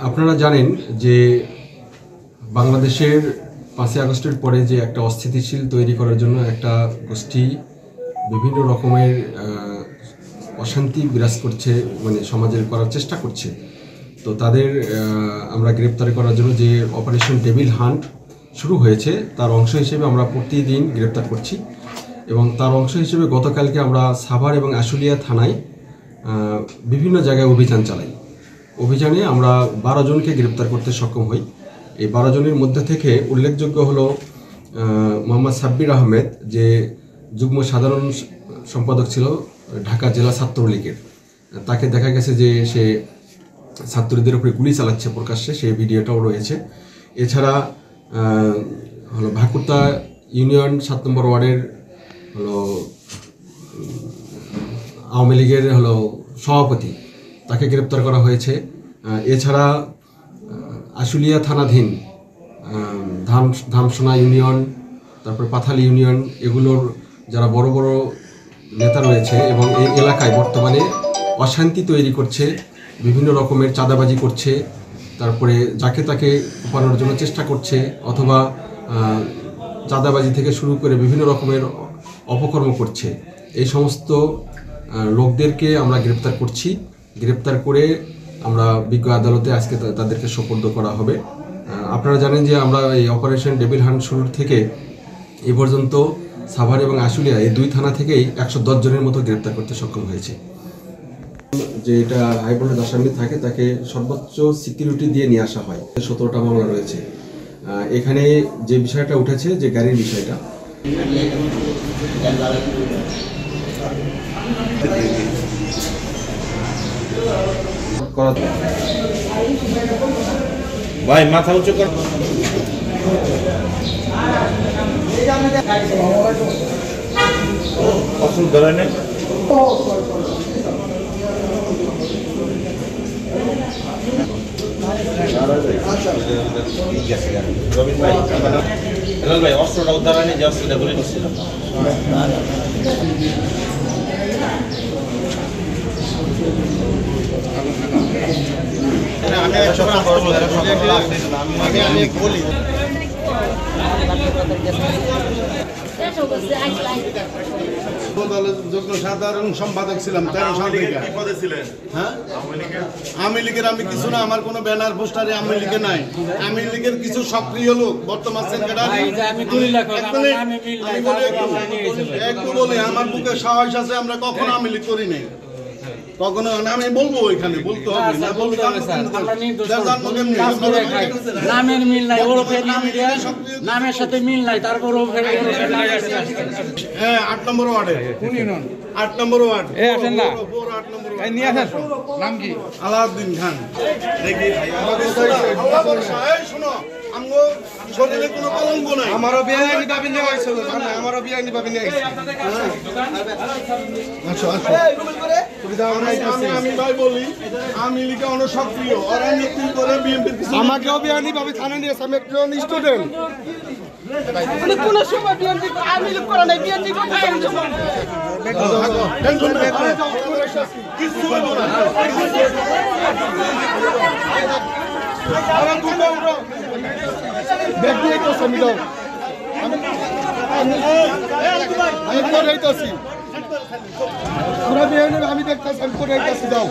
আপনারা জানেন যে বাংলাদেশের 5ই আগস্টের পরে যে একটা অস্থিতিশীল তৈরি করার জন্য একটা গোষ্ঠী বিভিন্ন রকমের অশান্তি বিরাজ করছে, মানে সমাজের করার চেষ্টা করছে। তো তাদের আমরা গ্রেপ্তার করার জন্য যে অপারেশন ডেভিল হান্ট শুরু হয়েছে তার অংশ হিসেবে আমরা প্রতিদিন গ্রেপ্তার করছি এবং তার অংশ হিসেবে গতকালকে আমরা সাভার এবং আশুলিয়া থানায় বিভিন্ন জায়গায় অভিযান চালাই। অভিযানে আমরা 12 জনকে গ্রেপ্তার করতে সক্ষম হই। এই 12 জনের মধ্যে থেকে উল্লেখযোগ্য হলো মোহাম্মদ সাব্বির আহমেদ, যে যুগ্ম সাধারণ সম্পাদক ছিল ঢাকা জেলা ছাত্রলীগের। তাকে দেখা গেছে যে সে ছাত্রদের উপরে গুলি চালাচ্ছে প্রকাশ্যে, সেই ভিডিওটাও রয়েছে। এছাড়া হলো ভাকুরতা ইউনিয়ন 7 নম্বর ওয়ার্ডের হলো আওয়ামী লীগের হলো সভাপতি, তাকে গ্রেপ্তার করা হয়েছে। এছাড়া আশুলিয়া থানাধীন ধামসোনা ইউনিয়ন, তারপর পাথালি ইউনিয়ন, এগুলোর যারা বড় বড় নেতা রয়েছে এবং এই এলাকায় বর্তমানে অশান্তি তৈরি করছে, বিভিন্ন রকমের চাঁদাবাজি করছে, তারপরে যাকে তাকে উপানোর জন্য চেষ্টা করছে, অথবা চাঁদাবাজি থেকে শুরু করে বিভিন্ন রকমের অপকর্ম করছে, এই সমস্ত লোকদেরকে আমরা গ্রেপ্তার করছি। গ্রেপ্তার করে আমরা বিজ্ঞ আদালতে আজকে তাদেরকে সোপর্দ করা হবে। আপনারা জানেন যে আমরা এই অপারেশন ডেভিল হান্ট শুরুর থেকে এ পর্যন্ত সাভার এবং আশুলিয়া এই 2 থানা থেকেই 110 জনের মতো গ্রেপ্তার করতে সক্ষম হয়েছে। যে এটা হাইকোর্টের আসামি থাকে তাকে সর্বোচ্চ সিকিউরিটি দিয়ে নিয়ে আসা হয়। 17টা মামলা রয়েছে। এখানে যে বিষয়টা উঠেছে, যে গাড়ির বিষয়টা, ভাই মাথা উঁচু কর। অসুখ ধরে নেই। রবিন ভাই, হেলাল ভাই, অস্ত্রটা উদ্ধার হয়নি, যে অস্ত্রটা গুলি করছিল। সাধারণ সম্পাদক ছিলাম। আওয়ামী লীগের আমি কিছু না, আমার কোনো ব্যানার পোস্টারে আওয়ামী লীগের নাই। আওয়ামী লীগের কিছু সক্রিয় লোক বর্তমান একটু বলি, আমার বুকে সাহস আছে, আমরা কখনো আওয়ামী লীগ করি নাই, কখনো। আমি বলবো, ওইখানে বলতে হবে না, নামের মিল নাই, নামের সাথে মিল নাই, তারপর হ্যাঁ 8 নম্বর ওয়ার্ডে, 8 নম্বর ওয়ার্ড, নাম কি? আলাউদ্দিন খান। শোনো, আমগো শরীরে কোনো কলঙ্ক নাই। আমারও বেআইনি ভাবে নেওয়া হয়েছিল, আমারও বেআইনি ভাবে নেওয়া হয়েছে। আমি ভাই বলি, আমি লিখে অনেক সক্রিয়, ওরা নতুন করে বিএনপির কিছু আমাকেও বেআইনি ভাবে থানা নিয়েছে। আমি একজন স্টুডেন্ট। কোন সময় বিএনপি আমি লিখ করা নাই, বিএনপি কিছু বলবো না। আমি দেখতেছি, আমি করে দাও।